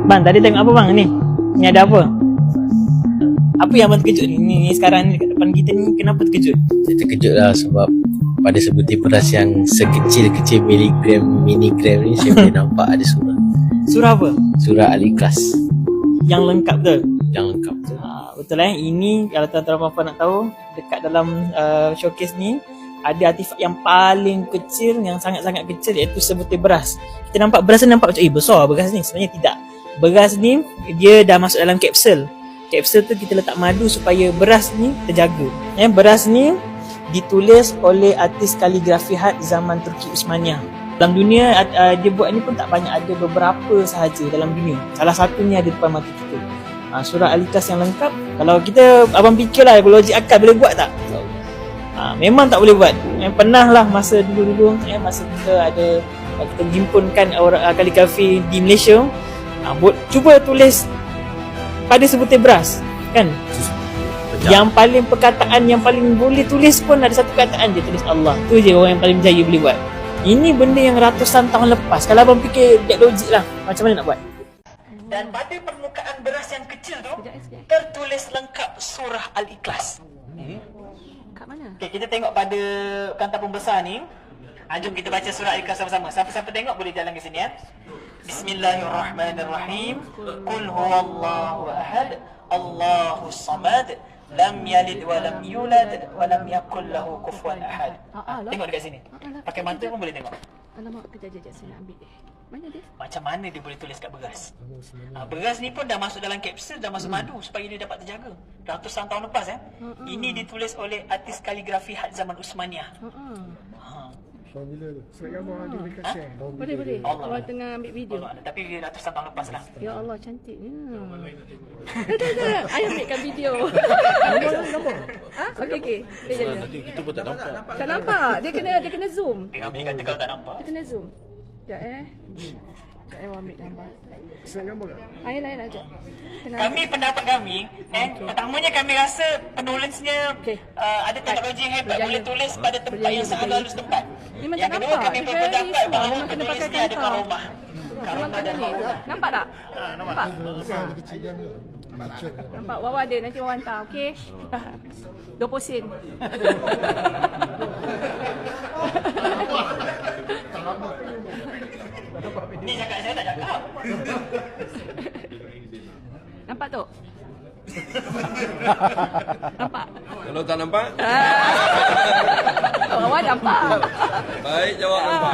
Bang, tadi tengok apa bang ni? Ni ada apa? Apa yang abang terkejut ni? Ni sekarang ni dekat depan kita ni, kenapa terkejut? Saya terkejut lah sebab pada sebutir beras yang sekecil-kecil miligram ni saya boleh nampak ada surah. Surah apa? Surah Al-Ikhlas Yang lengkap betul? yang lengkap tu. Betul Ini kalau tuan-tuan puan nak tahu, dekat dalam showcase ni ada artifak yang paling kecil, yang sangat-sangat kecil, iaitu sebutir beras. Kita nampak beras ni nampak macam besar beras ni. Sebenarnya tidak. Beras ni dia dah masuk dalam kapsul. Kapsul tu kita letak madu supaya beras ni terjaga. Beras ni ditulis oleh artis kaligrafi khat zaman Turki Uthmaniyah. Dalam dunia dia buat ni pun tak banyak, ada beberapa sahaja dalam dunia. Salah satunya ada depan mata kita. Surah Al-Ikhlas yang lengkap. Kalau kita, abang fikirlah logik akal boleh buat tak? Memang tak boleh buat. Pernah lah masa dulu-dulu, masa kita ada, kita himpunkan orang kaligrafi di Malaysia, cuba tulis pada sebutir beras kan. Yang paling perkataan yang paling boleh tulis pun ada satu perkataan je, tulis Allah. Tu je orang yang paling berjaya boleh buat. Ini benda yang ratusan tahun lepas. Kalau abang fikir get logik lah, macam mana nak buat? Dan pada permukaan beras yang kecil tu tertulis lengkap surah Al-Ikhlas. Kat mana? Okay, kita tengok pada kantar pembesar ni. Jom kita baca surah Al-Ikhlas sama-sama. Siapa-siapa tengok boleh jalan ke sini ya. Bismillahirrahmanirrahim. Qul huwallahu ahad, Allahus samad, lam yalid wa lam yulad wa lam yakul lahu kufuwan ahad. Tengok dekat sini. Pakai mata pun boleh tengok. Alamak, kejap saya nak ambil dia. Mana dia? Macam mana dia boleh tulis kat beras? Beras ni pun dah masuk dalam kapsul, dah masuk madu supaya dia dapat terjaga. Ratusan tahun lepas Ini ditulis oleh artis kaligrafi khat zaman Uthmaniyah. Bila tu? Sebab gambar ada dekat share. Boleh. Orang tengah ambil video. Tapi dia ratusan tahun lepas lah. Ya Allah, cantiknya. Tak. I ambilkan video. Gambar. Okey. Dia jadi. Nanti kita pun tak nampak. Tak nampak. Dia kena zoom. Ambil kata kalau tak nampak. Dia kena zoom. Sekejap Sekejap ambil gambar. Senang gambar tak? Lain aja. Kami pendapat kami, pertamanya kami rasa penulisnya ada teknologi yang hebat, boleh tulis pada tempat yang sangat halus tempat. Yang kedua kami berpendapat bahawa penulisnya ada karomah. Karomah dan nampak tak? Nampak? Nampak Wawa ada, nanti Wawa hantar, okey? 20 sen. Ni cakap saya tak cakap. Nampak tu? Nampak? Kalau tak nampak? Wawa nampak. Baik, jawab nampak.